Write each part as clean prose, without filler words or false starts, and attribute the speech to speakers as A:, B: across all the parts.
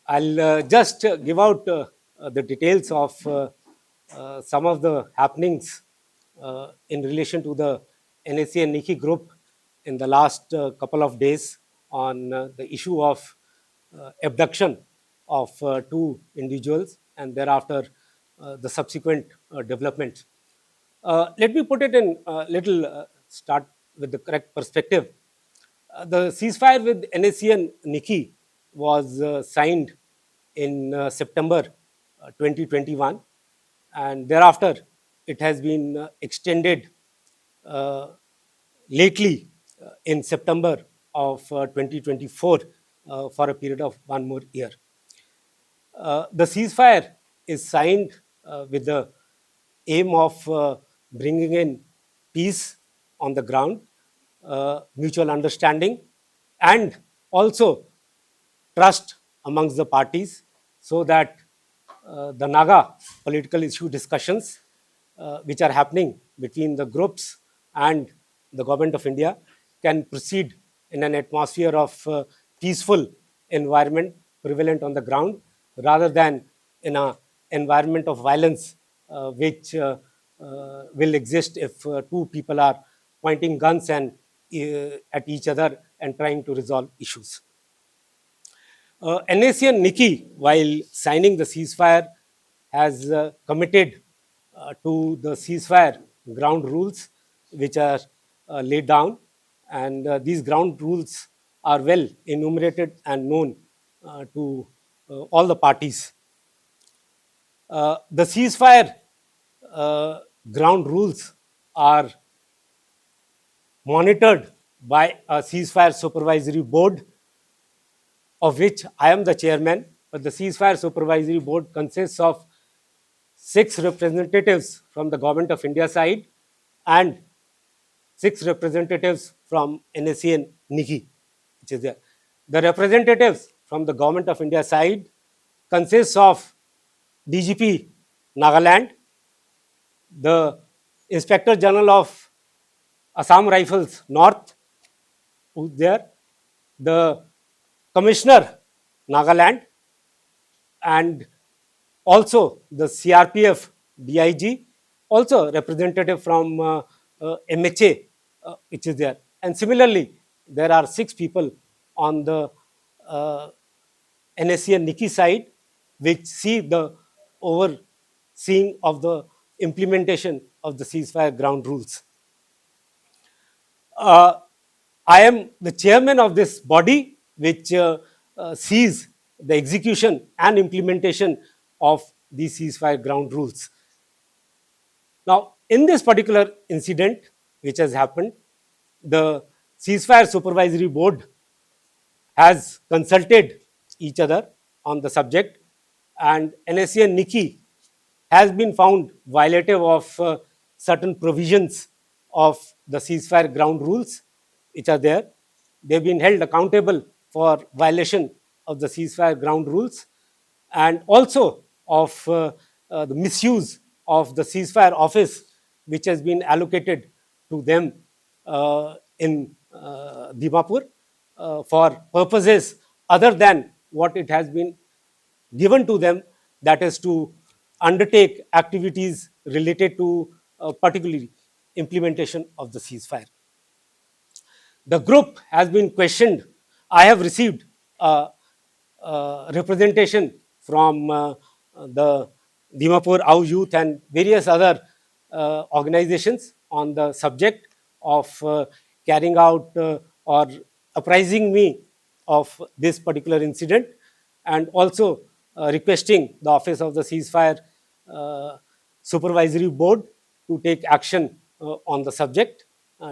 A: I'll just give out the details of some of the happenings in relation to the NSCN Niki group in the last couple of days on the issue of abduction of two individuals and thereafter the subsequent developments. Let me put it in a little start with the correct perspective. The ceasefire with NSCN Niki was signed in September 2021, and thereafter it has been extended uh, lately in September of 2024 for a period of one more year. The ceasefire is signed with the aim of bringing in peace on the ground, mutual understanding, and also trust amongst the parties so that the Naga political issue discussions, which are happening between the groups and the government of India, can proceed in an atmosphere of peaceful environment prevalent on the ground rather than in an environment of violence which will exist if two people are pointing guns and at each other and trying to resolve issues. NACN Niki, while signing the ceasefire, has committed to the ceasefire ground rules which are laid down, and these ground rules are well enumerated and known to all the parties. The ceasefire uh, ground rules are monitored by a ceasefire supervisory board of which I am the chairman, but the ceasefire supervisory board consists of 6 representatives from the government of India side and 6 representatives from NSCN Niki, which is there. The representatives from the government of India side consists of DGP Nagaland, the Inspector General of Assam Rifles North, who's there, the Commissioner Nagaland, and also the CRPF DIG, also representative from MHA, which is there. And similarly, there are 6 people on the NSCN Niki side, which see the overseeing of the implementation of the ceasefire ground rules. Uh, I am the chairman of this body, which sees the execution and implementation of these ceasefire ground rules. Now, in this particular incident which has happened, the ceasefire supervisory board has consulted each other on the subject, and NSCN Niki has been found violative of certain provisions of the ceasefire ground rules which are there. They've been held accountable for violation of the ceasefire ground rules and also of the misuse of the ceasefire office which has been allocated to them in Dimapur for purposes other than what it has been given to them, that is to undertake activities related to particularly implementation of the ceasefire. The group has been questioned. I have received representation from the Dimapur Au Youth and various other organizations on the subject of carrying out or apprising me of this particular incident, and also requesting the office of the ceasefire supervisory board to take action on the subject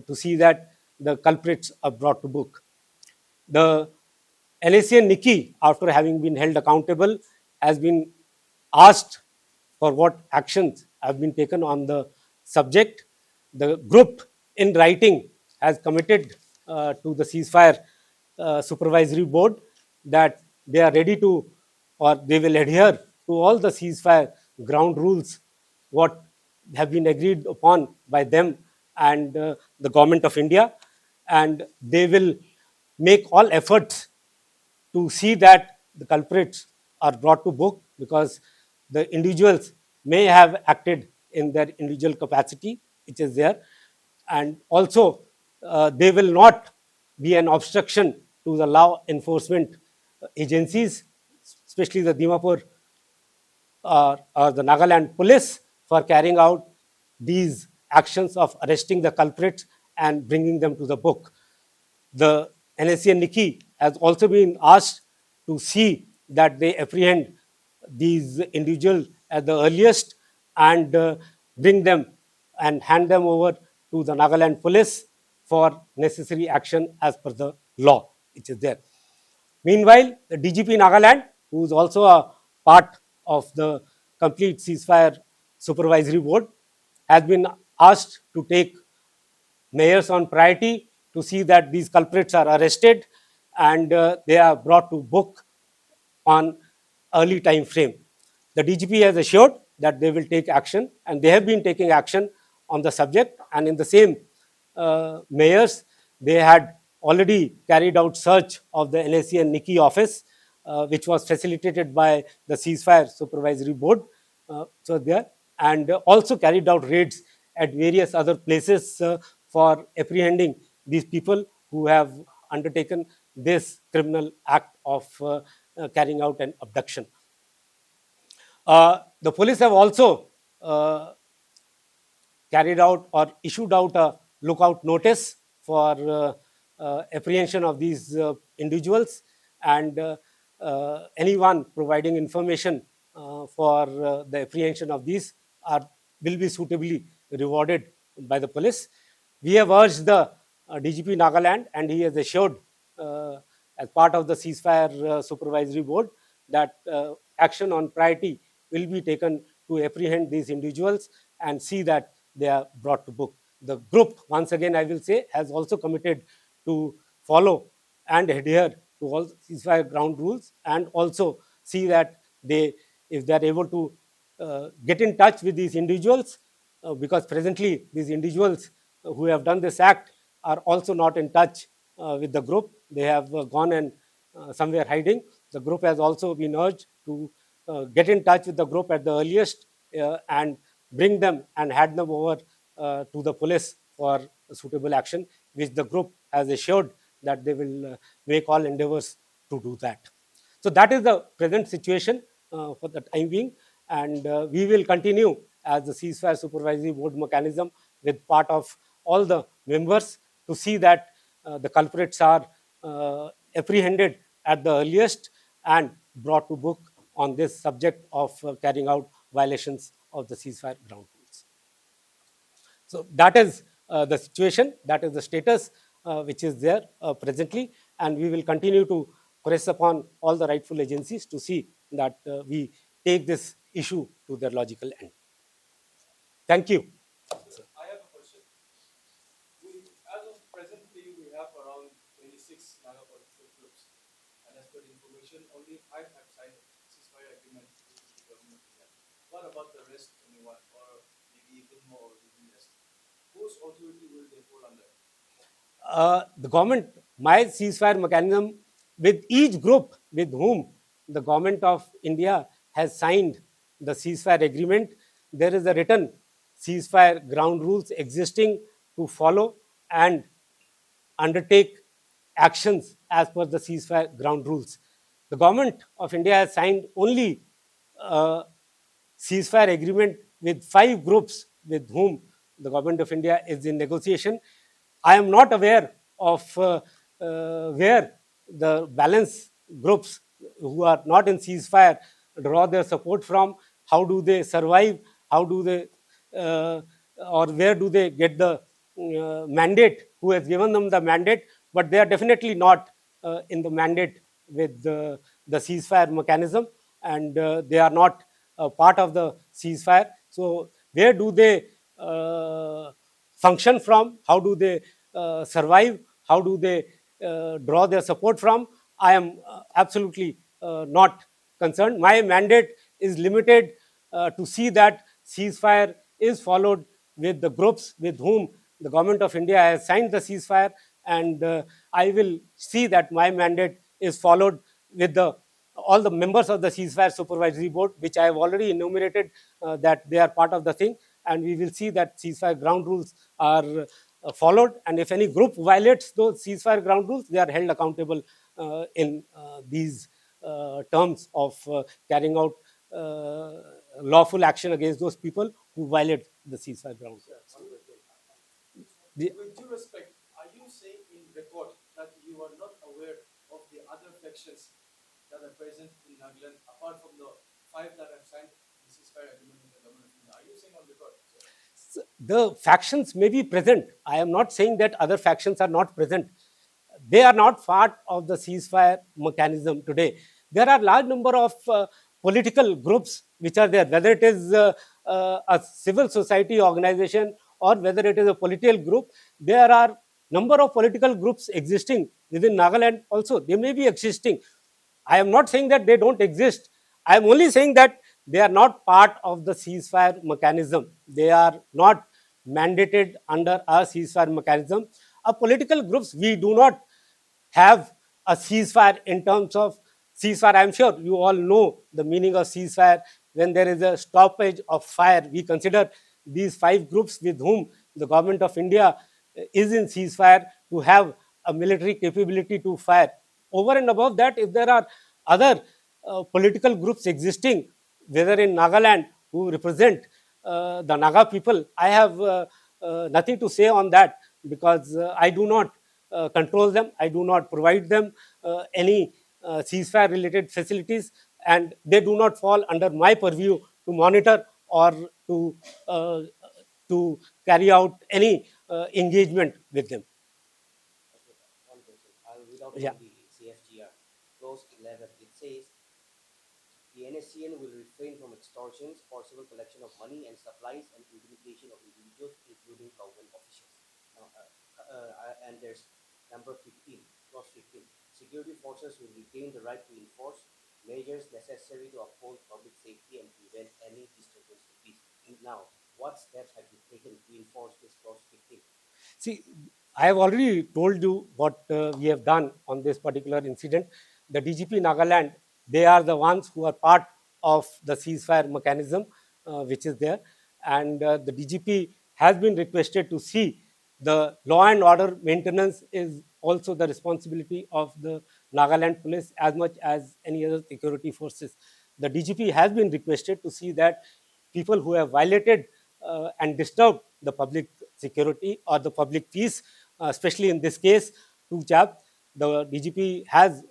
A: to see that the culprits are brought to book. The NACN Niki, after having been held accountable, has been asked for what actions have been taken on the subject. The group, in writing, has committed to the ceasefire supervisory board that they are ready to, or they will adhere to all the ceasefire ground rules what have been agreed upon by them and the government of India, and they will make all efforts to see that the culprits are brought to book because the individuals may have acted in their individual capacity, which is there, and also they will not be an obstruction to the law enforcement agencies, especially the Dimapur or the Nagaland police, for carrying out these actions of arresting the culprits and bringing them to the book. The NSCN Niki has also been asked to see that they apprehend these individuals at the earliest and bring them and hand them over to the Nagaland police for necessary action as per the law which is there. Meanwhile, the DGP Nagaland, who is also a part of the complete ceasefire supervisory board, has been asked to take mayors on priority to see that these culprits are arrested and they are brought to book on early time frame. The DGP has assured that they will take action, and they have been taking action on the subject. And in the same mayors, they had already carried out search of the NSCN Niki office, which was facilitated by the Ceasefire Supervisory Board. So there, and also carried out raids at various other places for apprehending these people who have undertaken this criminal act of carrying out an abduction. The police have also carried out or issued out a lookout notice for apprehension of these individuals, and anyone providing information for the apprehension of these will be suitably rewarded by the police. We have urged the DGP Nagaland, and he has assured as part of the ceasefire supervisory board that action on priority will be taken to apprehend these individuals and see that they are brought to book. The group, once again I will say, has also committed to follow and adhere to all ceasefire ground rules, and also see that if they are able to get in touch with these individuals, because presently these individuals who have done this act are also not in touch with the group. They have gone and somewhere hiding. The group has also been urged to get in touch with the group at the earliest and bring them and hand them over to the police for suitable action, which the group has assured that they will make all endeavors to do that. So that is the present situation for the time being, and we will continue as the ceasefire supervisory board mechanism with part of all the members to see that the culprits are apprehended at the earliest and brought to book on this subject of carrying out violations of the ceasefire ground rules. So that is the situation, that is the status which is there presently, and we will continue to press upon all the rightful agencies to see that we take this issue to their logical end. Thank you.
B: I have a question. As of presently, we have around 26 Naga political groups, and as per the information, only 5 have signed a ceasefire agreement with the government of India. What about the rest 21, or maybe even more, or even less? Whose authority will they fall under?
A: The government, my ceasefire mechanism, with each group with whom the government of India has signed the ceasefire agreement, there is a written ceasefire ground rules existing to follow and undertake actions as per the ceasefire ground rules. The government of India has signed only ceasefire agreement with 5 groups with whom the government of India is in negotiation. I am not aware of where the balance groups who are not in ceasefire draw their support from. How do they survive? How do they, or where do they get the mandate? Who has given them the mandate? But they are definitely not in the mandate with the ceasefire mechanism, and they are not part of the ceasefire. So where do they function from? How do they survive? How do they draw their support from? I am absolutely not concerned. My mandate is limited to see that ceasefire is followed with the groups with whom the government of India has signed the ceasefire, and I will see that my mandate is followed with all the members of the ceasefire supervisory board, which I have already enumerated, that they are part of the thing, and we will see that ceasefire ground rules are followed, and if any group violates those ceasefire ground rules, they are held accountable in these terms of carrying out lawful action against those people who violate the ceasefire ground rules.
B: One question.
A: The-
B: With due respect, are you saying in record that you are not aware of the other factions that are present in Nagaland apart from the 5 that have signed the ceasefire agreement with the government of India? Are you saying on record, sir?
A: the factions may be present. I am not saying that other factions are not present. They are not part of the ceasefire mechanism today. There are large number of political groups which are there, whether it is a civil society organization or whether it is a political group. There are number of political groups existing within Nagaland also. They may be existing. I am not saying that they don't exist. I am only saying that they are not part of the ceasefire mechanism. They are not mandated under a ceasefire mechanism. A political groups, we do not have a ceasefire in terms of ceasefire. I'm sure you all know the meaning of ceasefire. When there is a stoppage of fire, we consider these 5 groups with whom the government of India is in ceasefire to have a military capability to fire. Over and above that, if there are other political groups existing, whether in Nagaland, who represent the Naga people, I have nothing to say on that, because I do not control them, I do not provide them any ceasefire related facilities, and they do not fall under my purview to monitor or uh, to carry out any engagement with them.
C: Okay, one question. I'll read out
A: Yeah.
C: from the CFGR. Clause 11. It says the NSCN will refrain from extortions, forcible collection of money and supplies, and intimidation of individuals, including government officials. Now, and there's number 15, clause 15. Security forces will retain the right to enforce measures necessary to uphold public safety and prevent any disturbance to peace. Now, what steps have you taken to enforce this clause 15?
A: See, I have already told you what we have done on this particular incident. The DGP Nagaland, they are the ones who are part of the ceasefire mechanism which is there. And the DGP has been requested to see the law and order maintenance is also the responsibility of the Nagaland police as much as any other security forces. The DGP has been requested to see that people who have violated and disturbed the public security or the public peace, especially in this case, to Chap, the DGP has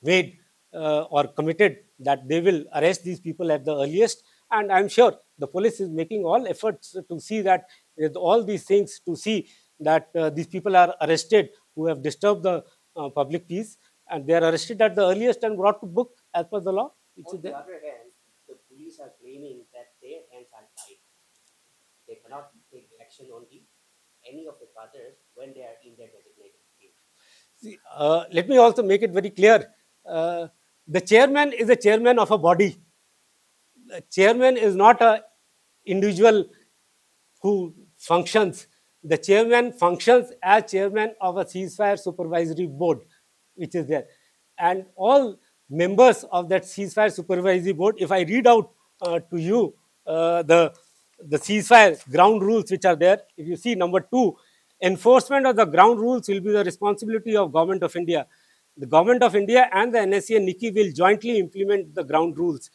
A: made or committed that they will arrest these people at the earliest. And I'm sure the police is making all efforts to see that, with all these things, to see that these people are arrested who have disturbed the public peace, and they are arrested at the earliest and brought to book as per the law, which
C: On
A: is
C: the
A: there.
C: other hand, the police are claiming that their hands are tied. They cannot take action on any of the cadres when they are in their designated field.
A: See, let me also make it very clear. The chairman is a chairman of a body. The chairman is not a individual who functions. The chairman functions as chairman of a ceasefire supervisory board, which is there. And all members of that ceasefire supervisory board, if I read out to you the ceasefire ground rules which are there, if you see number 2, enforcement of the ground rules will be the responsibility of Government of India. The Government of India and the NSCN Niki will jointly implement the ground rules.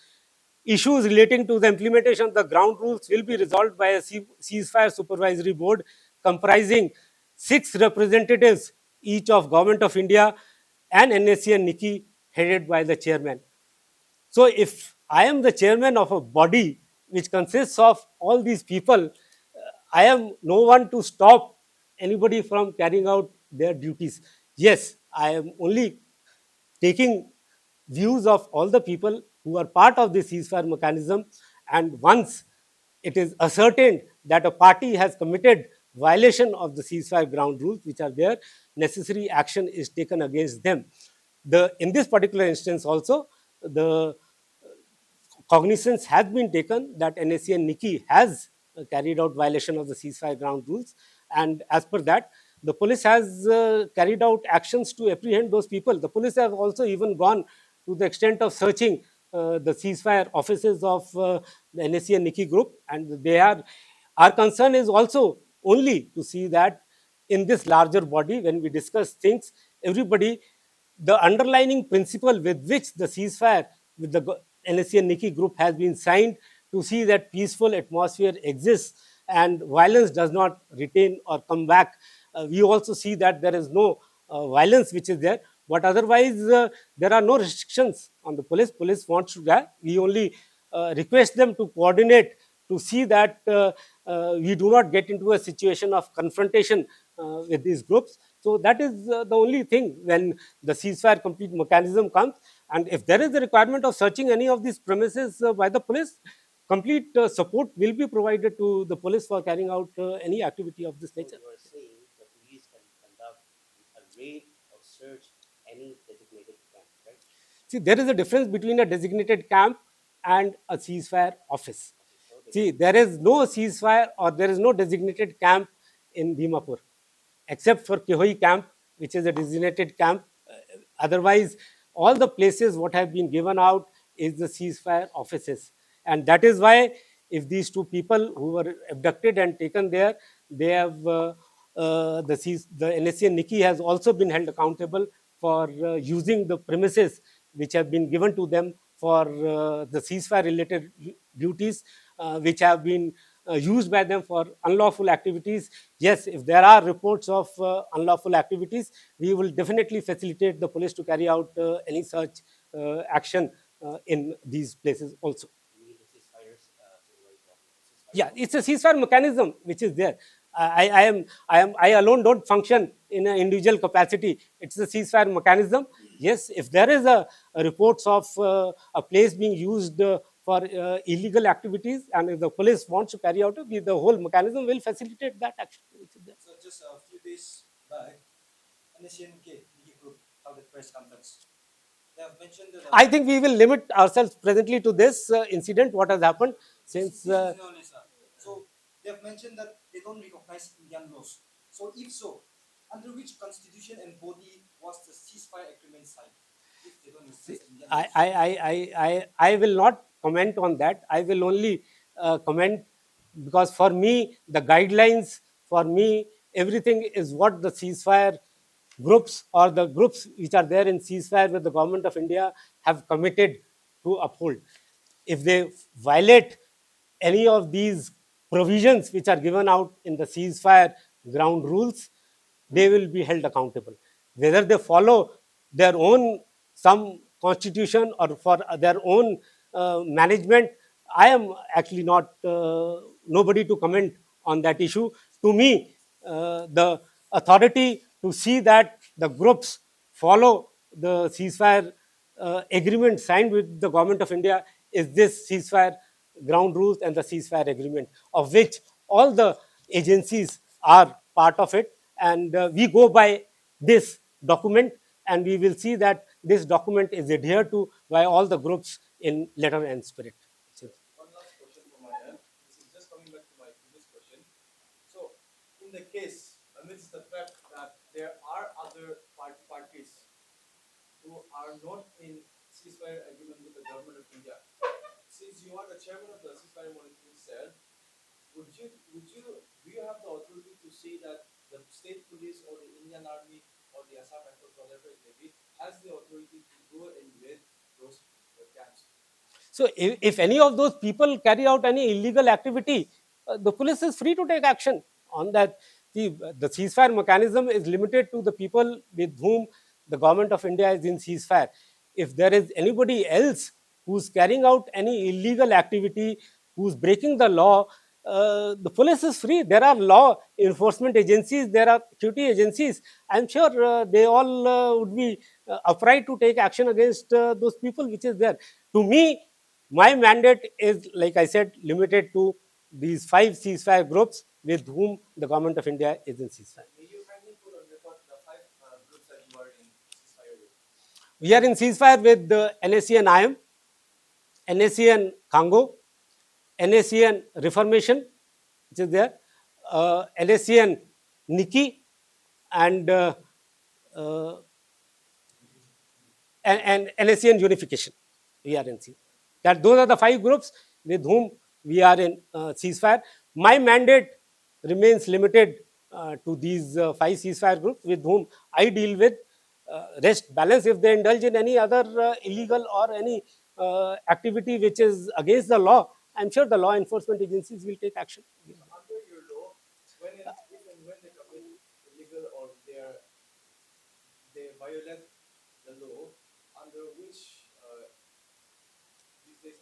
A: Issues relating to the implementation of the ground rules will be resolved by a ceasefire supervisory board comprising 6 representatives, each of Government of India and NSCN Niki, headed by the chairman. So, if I am the chairman of a body which consists of all these people, I am no one to stop anybody from carrying out their duties. Yes, I am only taking views of all the people who are part of this ceasefire mechanism, and once it is ascertained that a party has committed violation of the ceasefire ground rules which are there, necessary action is taken against them. In this particular instance also, the cognizance has been taken that NSCN Niki has carried out violation of the ceasefire ground rules, and as per that, the police has carried out actions to apprehend those people. The police have also even gone to the extent of searching the ceasefire offices of the NSCN Niki group, and our concern is also only to see that in this larger body, when we discuss things, everybody, the underlying principle with which the ceasefire with the NSCN Niki group has been signed, to see that peaceful atmosphere exists and violence does not retain or come back. We also see that there is no violence which is there, but otherwise there are no restrictions on the police. Police wants to that. We only request them to coordinate, to see that we do not get into a situation of confrontation with these groups. So that is the only thing when the ceasefire complete mechanism comes. And if there is a requirement of searching any of these premises by the police, complete support will be provided to the police for carrying out any activity of this
C: So
A: nature.
C: you are saying the police can conduct a raid or search any designated camp, right?
A: See, there is a difference between a designated camp and a ceasefire office.
C: Okay, so they
A: See, there is no ceasefire or there is no designated camp in Dimapur, except for Kehoi camp, which is a designated camp. Otherwise, all the places what have been given out is the ceasefire offices. And that is why if these two people who were abducted and taken there, they have the NSCN Niki has also been held accountable for using the premises which have been given to them for the ceasefire related duties, which have been used by them for unlawful activities. Yes, if there are reports of unlawful activities, we will definitely facilitate the police to carry out any such action in these places also.
C: you mean the ceasefires, so what are you talking about? Ceasefire
A: Yeah,
C: law?
A: it's a ceasefire mechanism which is there. I alone don't function in an individual capacity. It's a ceasefire mechanism. Yes, if there is a reports of a place being used for illegal activities, and if the police wants to carry out it, the whole mechanism will facilitate that action which is there.
B: So just a few days back, NSCN Niki group held a press conference. They have mentioned that
A: I think we will limit ourselves presently to this incident, what has happened, since
B: this is only, sir. So they have mentioned that they don't recognize Indian laws. So if so, under which constitution and body was the ceasefire agreement signed? If they don't recognize Indian laws.
A: I will not comment on that. I will only comment because for me, the guidelines, for me, everything is what the ceasefire groups or the groups which are there in ceasefire with the government of India have committed to uphold. If they violate any of these provisions which are given out in the ceasefire ground rules, they will be held accountable. Whether they follow their own some constitution or for their own management, I am actually not nobody to comment on that issue. To me, the authority to see that the groups follow the ceasefire agreement signed with the government of India is this ceasefire ground rules and the ceasefire agreement, of which all the agencies are part of it. And we go by this document, and we will see that this document is adhered to by all the groups in letter and spirit.
B: One last question from my end. This is just coming back to my previous question. So, in the case, amidst the fact that there are other parties who are not in ceasefire agreement with the government of India, since you are the chairman of the ceasefire monitoring cell, do you have the authority to say that the state police or the Indian army or the Assam Rifles, whatever it may be, has the authority to go and raid those camps?
A: So, if any of those people carry out any illegal activity, the police is free to take action on that. The ceasefire mechanism is limited to the people with whom the government of India is in ceasefire. If there is anybody else who's carrying out any illegal activity, who's breaking the law, the police is free. There are law enforcement agencies, there are security agencies. I'm sure they all would be upright to take action against those people which is there. To me, my mandate is, like I said, limited to these 5 ceasefire groups with whom the government of India is in ceasefire.
B: May you kindly put on record the 5 groups that you are in ceasefire with?
A: We are in ceasefire with the NSCN IM, NSCN Congo, NSCN Reformation, which is there, NSCN Niki, and uh, and NSCN unification. We are in C. That those are the 5 groups with whom we are in ceasefire. My mandate remains limited to these 5 ceasefire groups with whom I deal with. Rest balance, if they indulge in any other illegal or any activity which is against the law, I'm sure the law enforcement agencies will take action.
B: Under your law, when and if and when they commit illegal or they violate the law, under which these days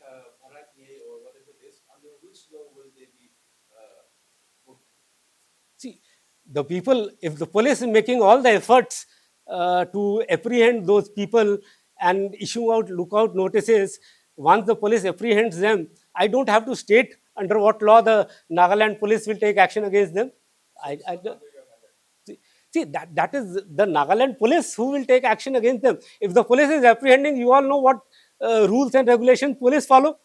B: Bharat or whatever it is, under which law will they be put?
A: See, the people, if the police is making all the efforts to apprehend those people and issue out lookout notices, once the police apprehends them, I don't have to state under what law the Nagaland police will take action against them. I don't-
B: Under your mandate.
A: See, that is the Nagaland police who will take action against them. If the police is apprehending, you all know what rules and regulations police follow,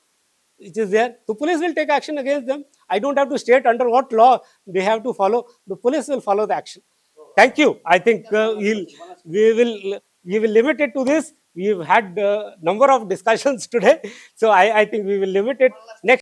A: which is there. The police will take action against them. I don't have to state under what law they have to follow. The police will follow the action. Thank you. I think we will limit it to this. We've had a number of discussions today, so I think we will limit it. Next.